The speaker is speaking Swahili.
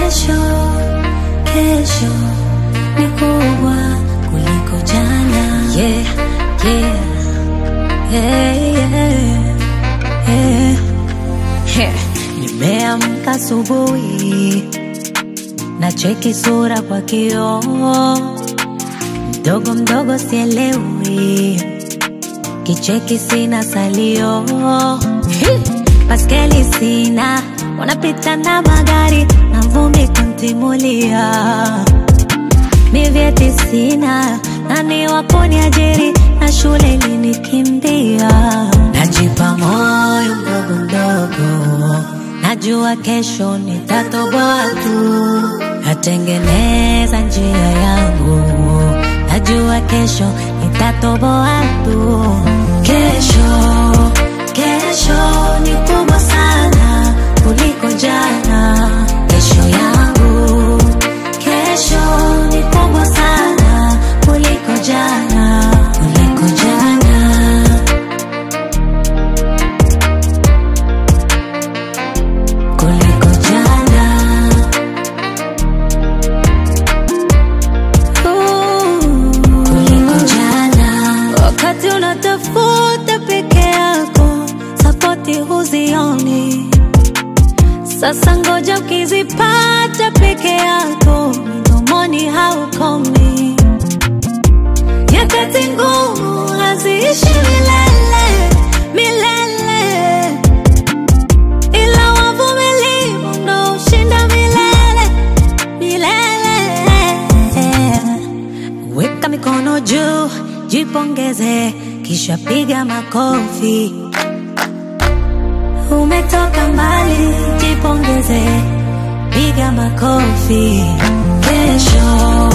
kesho, kesho ni kubwa kuliko jana. Yeah, yeah, yeah, yeah, yeah. Nimeamka asubuhi na cheki sura kwa kioo, mdogo mdogo sielewi, kicheki sina salio. Baskeli sina, wanapita na magari na vumbi kuntimulia. Mi vyeti sina, nani wa kuniajiri na shule ilinikimbia. Najipa moyo mdogo mdogo, najua kesho nitatoboa tu, natengeneza njia yangu, najua kesho nitatoboa tu. Kesho, kesho ni kubwa sana kuliko jana. Kesho yangu, kesho ni kubwa sana kuliko jana, kuliko jana. Kuliko jana. Kuliko jana. Wakati unatafuta peke yako, sapoti huzioni. Sasa ngoja ukizipata peke yako, mdomoni haukomi. Nyakati ngumu haziishi milele, milele, ila wavumilivu ndo hushinda milele, milele. Weka mikono juu, jipongeze, kisha piga makofi. Umetoka mbali, jipongeze, piga makofi. Kesho,